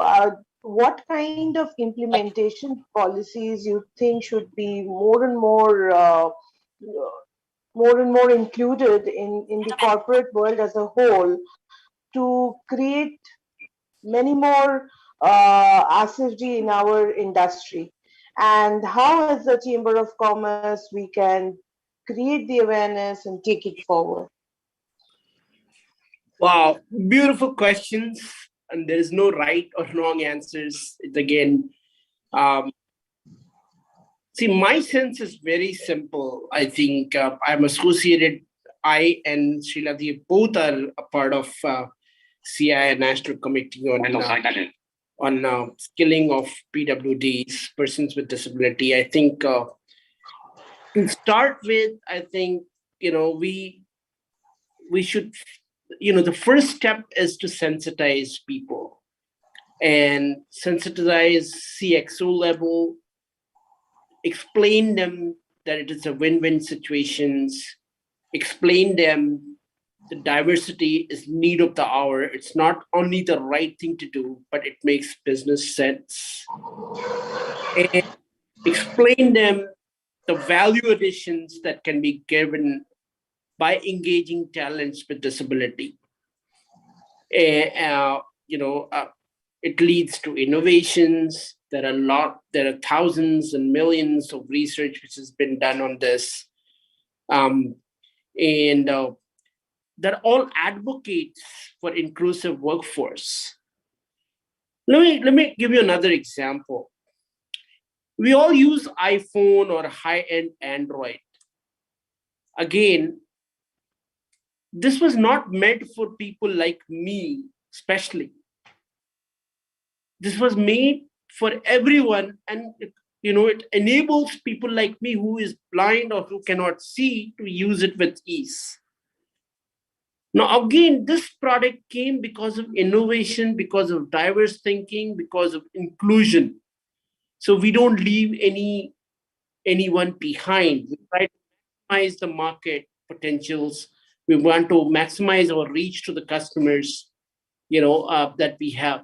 what kind of implementation policies you think should be more and more included in the corporate world as a whole to create many more ASIFG in our industry? And how, as the Chamber of Commerce, we can create the awareness and take it forward? Wow, beautiful questions. And there is no right or wrong answers. It's again, see, my sense is very simple. I think I'm associated, I and Srila both are a part of CI National Committee on skilling of PWDs, persons with disability. I think to start with, I think, we should, the first step is to sensitize people and sensitize CXO level, explain them that it is a win-win situations, explain them the diversity is need of the hour. It's not only the right thing to do, but it makes business sense. And explain them the value additions that can be given by engaging talents with disability. It leads to innovations. There are thousands and millions of research which has been done on this. That all advocates for inclusive workforce. Let me give you another example. We all use iPhone or high-end Android. Again, this was not meant for people like me, especially. This was made for everyone, and it enables people like me who is blind or who cannot see to use it with ease. Now, again, this product came because of innovation, because of diverse thinking, because of inclusion. So we don't leave anyone behind. We try to maximize the market potentials. We want to maximize our reach to the customers, that we have.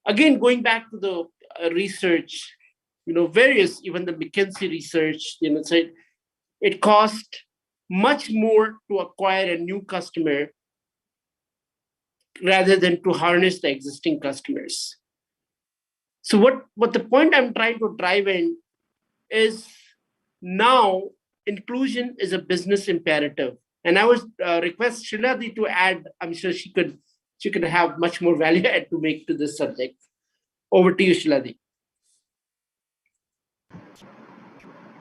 Again, going back to the research, various, even the McKinsey research, said it cost much more to acquire a new customer rather than to harness the existing customers. So what the point I'm trying to drive in is now inclusion is a business imperative. And I would request Srila to add, I'm sure she could have much more value add to make to this subject. Over to you, Srila.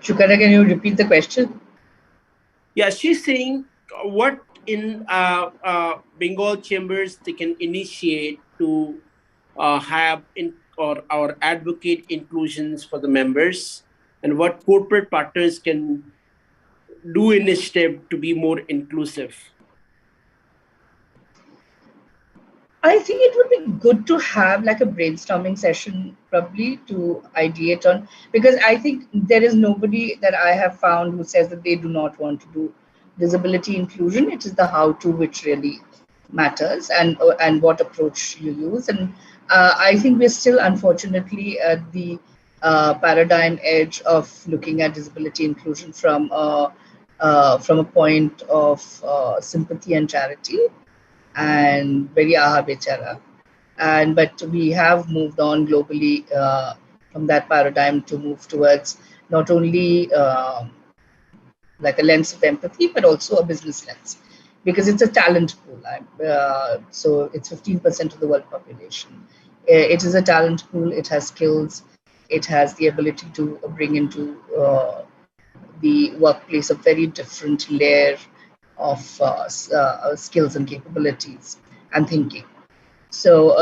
Shukana, can you repeat the question? Yeah, she's saying what in Bengal chambers they can initiate to have or advocate inclusions for the members, and what corporate partners can do initiative to be more inclusive. I think it would be good to have like a brainstorming session probably to ideate on, because I think there is nobody that I have found who says that they do not want to do disability inclusion. It is the how to which really matters, and what approach you use. And I think we're still unfortunately at the paradigm edge of looking at disability inclusion from a point of sympathy and charity, and very aha bechara. And but we have moved on globally from that paradigm to move towards not only like a lens of empathy, but also a business lens, because it's a talent pool. So it's 15% of the world population. It is a talent pool. It has skills. It has the ability to bring into the workplace a very different layer of skills and capabilities and thinking. So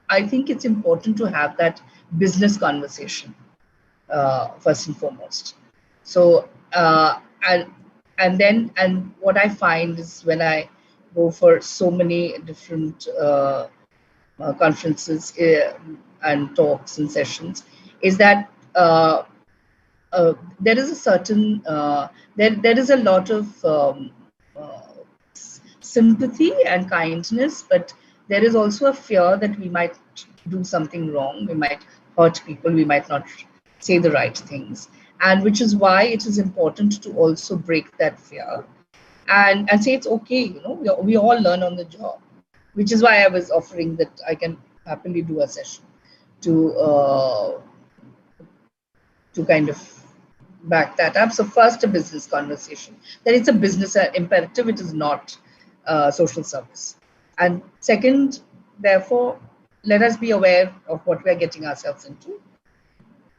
I think it's important to have that business conversation first and foremost. So and what I find is when I go for so many different conferences and talks and sessions, is that there is a certain there is a lot of sympathy and kindness, but there is also a fear that we might do something wrong, we might hurt people, we might not say the right things, and which is why it is important to also break that fear and say it's okay, we all learn on the job, which is why I was offering that I can happily do a session to kind of back that up. So first, a business conversation, that it's a business imperative, it is not social service. And second, therefore, let us be aware of what we are getting ourselves into.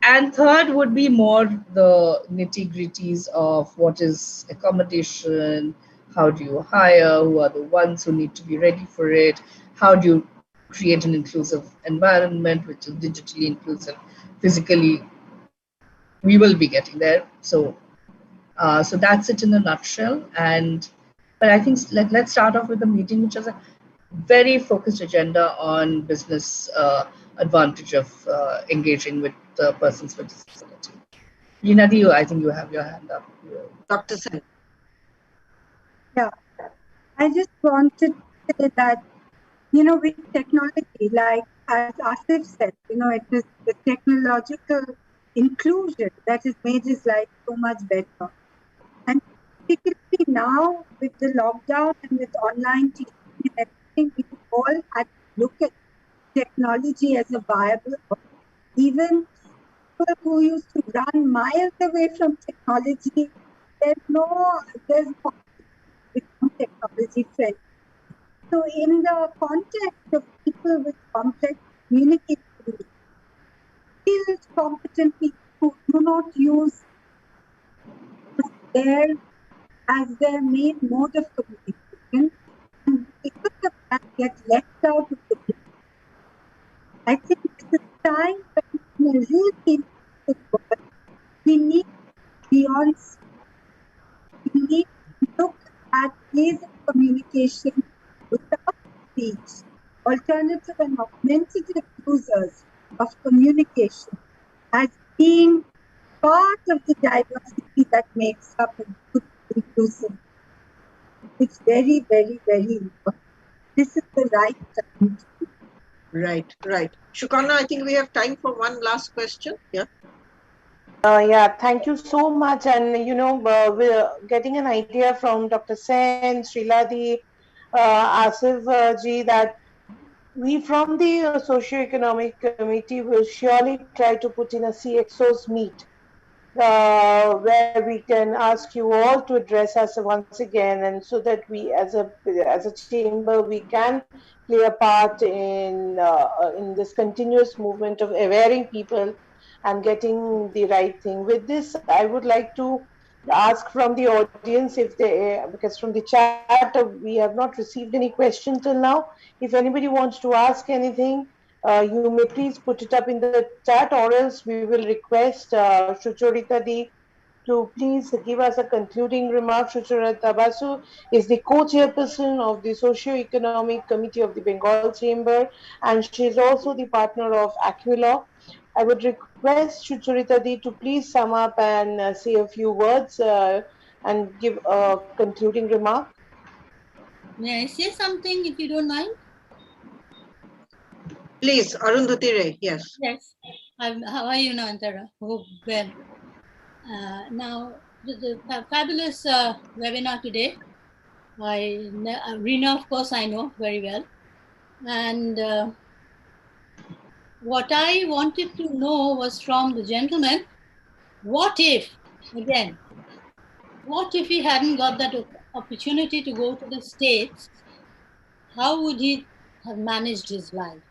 And third would be more the nitty-gritties of what is accommodation, how do you hire, who are the ones who need to be ready for it, how do you create an inclusive environment which is digitally inclusive, physically. We will be getting there. So that's it in a nutshell. But I think let's start off with the meeting, which has a very focused agenda on business advantage of engaging with persons with disability. Rina, I think you have your hand up. Dr. Sen. Yeah, I just wanted to say that, with technology, like as Asif said, it is the technological inclusion that has made his life so much better. And particularly now with the lockdown and with online teaching and everything, we all had to look at technology as a viable option. Even people who used to run miles away from technology, there's no become technology friendly. So in the context of people with complex communication needs, skilled, competent people who do not use their as their main mode of communication, and because of that get left out of the game. I think this is time when in a real inclusive world, we need beyond, we need to look at ways of communication without speech, alternative and augmentative users of communication as being part of the diversity that makes up a good inclusive. It's very, very, very important. This is the right time. Right. Shukana, I think we have time for one last question. Yeah. Yeah, thank you so much. And we're getting an idea from Dr. Sen, Srila Asif ji, that we from the Socio-Economic Committee will surely try to put in a CXO's meet where we can ask you all to address us once again, and so that we as a chamber we can play a part in this continuous movement of awareing people and getting the right thing. With this, I would like to ask from the audience if they, because from the chat we have not received any question till now. If anybody wants to ask anything, you may please put it up in the chat, or else we will request Sucharita Di to please give us a concluding remark. Sucharita Basu is the co-chairperson of the Socio-Economic Committee of the Bengal Chamber, and she is also the partner of Aquila. I would request Sucharita Di to please sum up and say a few words and give a concluding remark. May I say something if you don't mind? Please, Arundhati Ray, yes. Yes. How are you, Nantara? Hope well. Now, the fabulous webinar today. Rina, of course, I know very well. And what I wanted to know was from the gentleman, what if, again, what if he hadn't got that opportunity to go to the States? How would he have managed his life?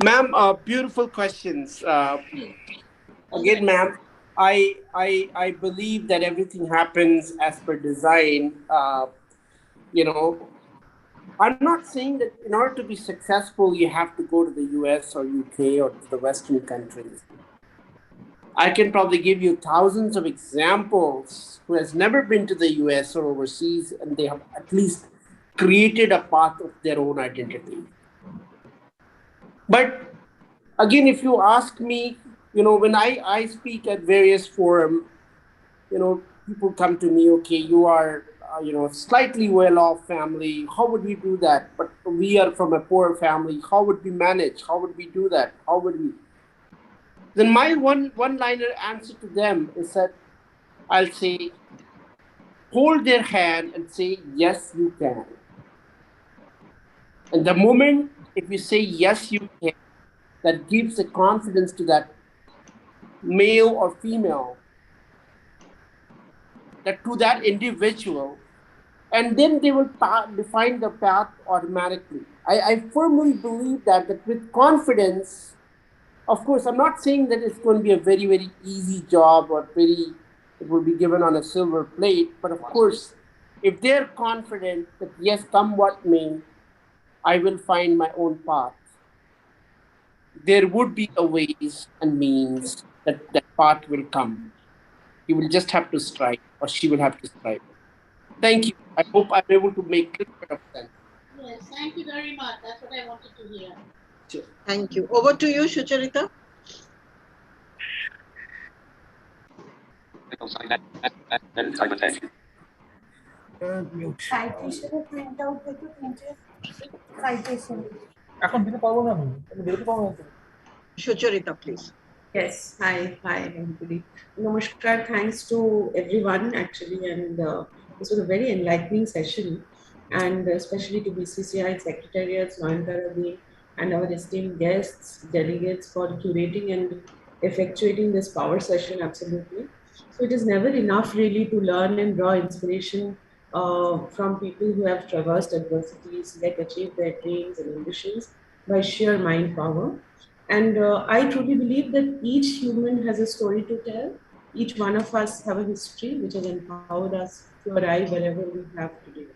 Ma'am, beautiful questions. Again, ma'am, I believe that everything happens as per design. You know, I'm not saying that in order to be successful, you have to go to the US or UK or to the Western countries. I can probably give you thousands of examples who has never been to the US or overseas, and they have at least created a path of their own identity. But again, if you ask me, you know, when I speak at various forums, you know, people come to me, okay, you are, you know, slightly well-off family. How would we do that? But we are from a poor family. How would we manage? How would we do that? How would we? Then my one-liner answer to them is that I'll say, hold their hand and say, yes, you can. And the moment if you say, yes, you can, that gives the confidence to that male or female, that to that individual, and then they will define the path automatically. I firmly believe that with confidence, of course, I'm not saying that it's going to be a very, very easy job or it will be given on a silver plate, but of course, if they're confident that yes, come what may, I will find my own path, there would be a ways and means that that path will come. You will just have to strive, or she will have to strive. Thank you. I hope I'm able to make a little bit of sense. Yes, thank you very much. That's what I wanted to hear. Sure. Thank you. Over to you, Sucharita. Sucharita, please. Yes, hi, everybody. Namaskar, thanks to everyone actually, and this was a very enlightening session, and especially to BCCI Secretariats, Noyantara, and our esteemed guests, delegates for curating and effectuating this power session, absolutely. So it is never enough really to learn and draw inspiration from people who have traversed adversities, yet achieved their dreams and ambitions by sheer mind power. And I truly believe that each human has a story to tell. Each one of us have a history which has empowered us to arrive wherever we have today.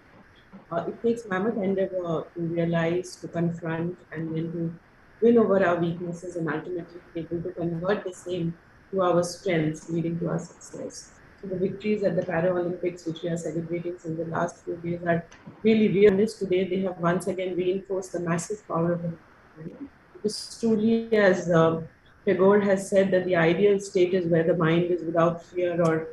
It takes mammoth endeavor to realize, to confront, and then to win over our weaknesses and ultimately be able to convert the same to our strengths, leading to our success. So the victories at the Paralympics, which we are celebrating since the last few days, are really real. Today, they have once again reinforced the massive power of the mind. Because truly, as Tagore has said, that the ideal state is where the mind is without fear or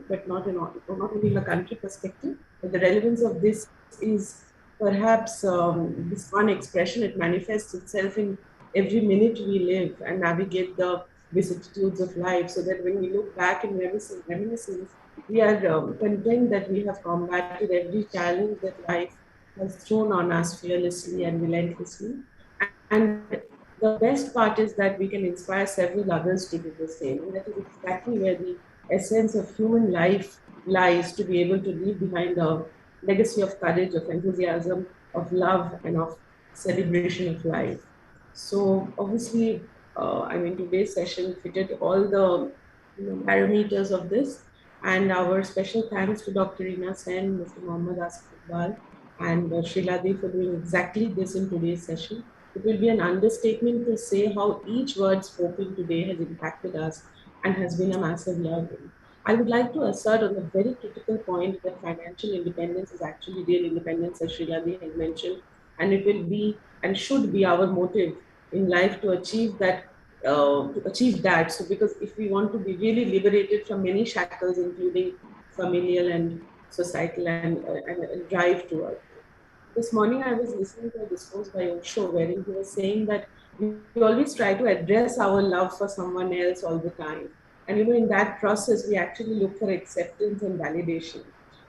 but not only in a country perspective, but the relevance of this is perhaps this one expression. It manifests itself in every minute we live and navigate the vicissitudes of life, so that when we look back in reminiscence, we are content that we have combated every challenge that life has thrown on us fearlessly and relentlessly. And the best part is that we can inspire several others to do the same. And that is exactly where the essence of human life lies, to be able to leave behind a legacy of courage, of enthusiasm, of love, and of celebration of life. So obviously, I mean, today's session fitted all the parameters of this. And our special thanks to Dr. Rina Sen, Mr. Mohammed, Asif Iqbal, and Srila for doing exactly this in today's session. It will be an understatement to say how each word spoken today has impacted us and has been a massive learning. I would like to assert on the very critical point that financial independence is actually real independence, as Srila has mentioned, and it will be and should be our motive in life to achieve that. So, because if we want to be really liberated from many shackles, including familial and societal and drive toward. This morning, I was listening to a discourse by Osho wherein he was saying that we always try to address our love for someone else all the time. And in that process, we actually look for acceptance and validation.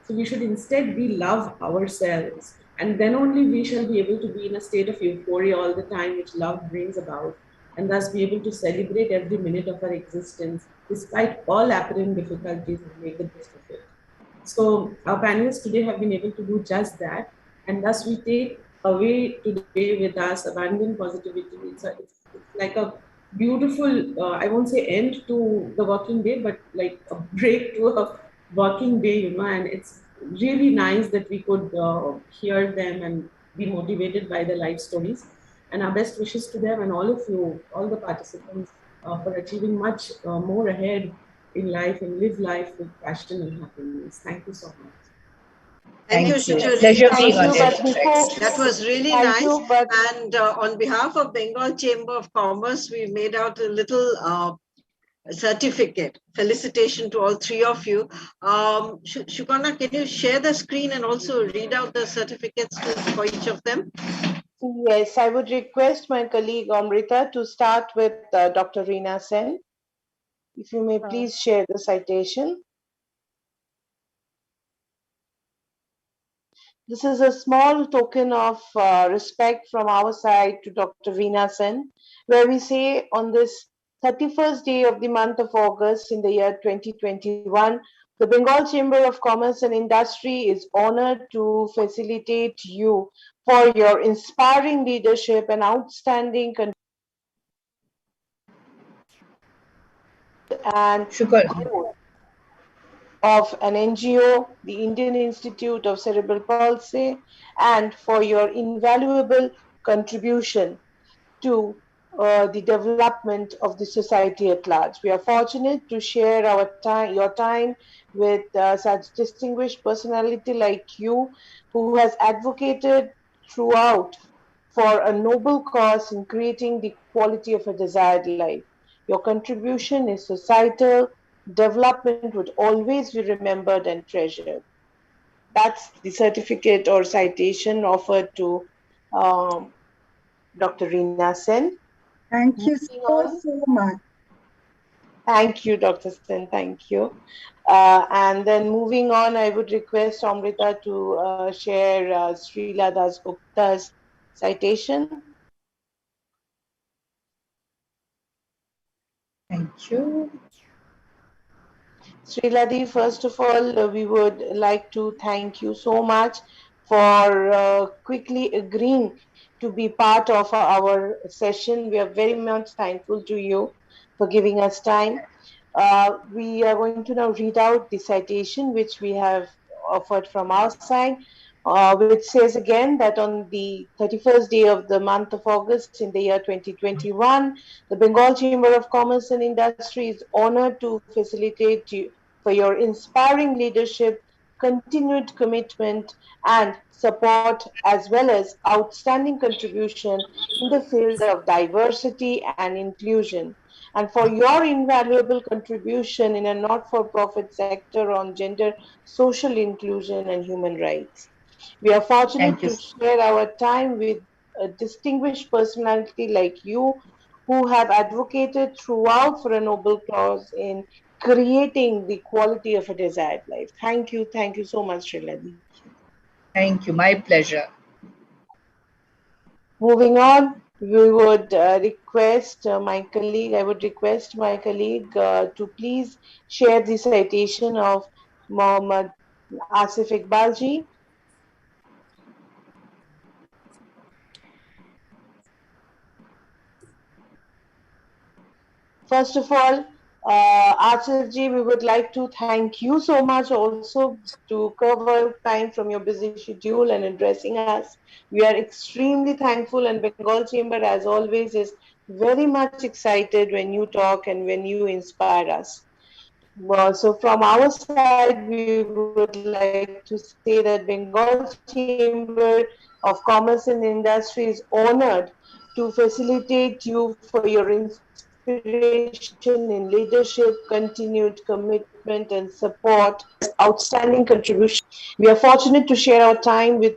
So we should instead be love ourselves. And then only we shall be able to be in a state of euphoria all the time, which love brings about, and thus be able to celebrate every minute of our existence, despite all apparent difficulties, and make the best of it. So our panelists today have been able to do just that, and thus we take away today with us abundant positivity. It's like a beautiful, I won't say end to the working day, but like a break to a working day, and it's really nice that we could hear them and be motivated by their life stories. And our best wishes to them and all of you, all the participants, for achieving much more ahead in life and live life with passion and happiness. Thank you so much. Thank you, Pleasure being on That was really nice. And on behalf of Bengal Chamber of Commerce, we made out a little certificate. Felicitation to all three of you. Shukana, can you share the screen and also read out the certificates for each of them? Yes, I would request my colleague Amrita to start with Dr. Rina Sen. If you may please share the citation. This is a small token of respect from our side to Dr. Rina Sen, where we say on this 31st day of the month of August in the year 2021, the Bengal Chamber of Commerce and Industry is honored to facilitate you for your inspiring leadership and outstanding and of an NGO, the Indian Institute of Cerebral Palsy, and for your invaluable contribution to the development of the society at large. We are fortunate to share your time with such distinguished personality like you, who has advocated throughout for a noble cause in creating the quality of a desired life. Your contribution in societal development would always be remembered and treasured. That's the certificate or citation offered to Dr. Rina Sen. Thank you so much. Thank you, Dr. Sen. Thank you. And then moving on, I would request Amrita to share Srila Dasgupta's citation. Thank you. Sriladi, first of all, we would like to thank you so much for quickly agreeing to be part of our session. We are very much thankful to you for giving us time. We are going to now read out the citation which we have offered from our side, which says again that on the 31st day of the month of August in the year 2021, the Bengal Chamber of Commerce and Industry is honored to facilitate you for your inspiring leadership, continued commitment, and support, as well as outstanding contribution in the field of diversity and inclusion, and for your invaluable contribution in a not-for-profit sector on gender, social inclusion, and human rights. We are fortunate to share our time with a distinguished personality like you, who have advocated throughout for a noble cause in creating the quality of a desired life. Thank you so much, Sriladi. Thank you, my pleasure. Moving on, we would request I would request my colleague to please share the citation of Mohammed Asif Iqbalji. First of all, Asif we would like to thank you so much also to cover time from your busy schedule and addressing us. We are extremely thankful, and Bengal Chamber, as always, is very much excited when you talk and when you inspire us. Well, so from our side, we would like to say that Bengal Chamber of Commerce and Industry is honored to facilitate you for your inspiration in leadership, continued commitment, and support, as well as outstanding contribution. We are fortunate to share our time with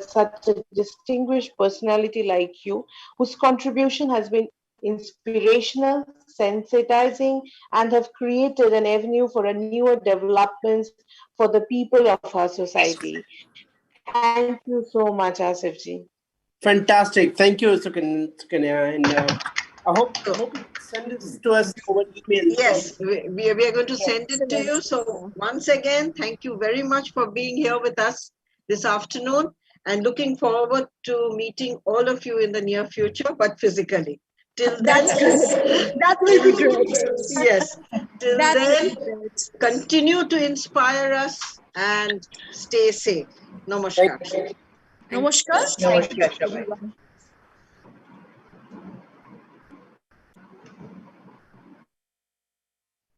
such a distinguished personality like you, whose contribution has been inspirational, sensitizing, and have created an avenue for a newer developments for the people of our society. Thank you so much, Asif ji. Fantastic. Thank you, Sukanya. And I hope you send this to us over email. Yes, we are going to send it to you. So once again, thank you very much for being here with us this afternoon, and looking forward to meeting all of you in the near future, but physically. Till then, that will be great. yes. Till That will then, be great. continue to inspire us and stay safe. Namaskar. Namaskar. Namaskar, Thank you, Shabai. everyone.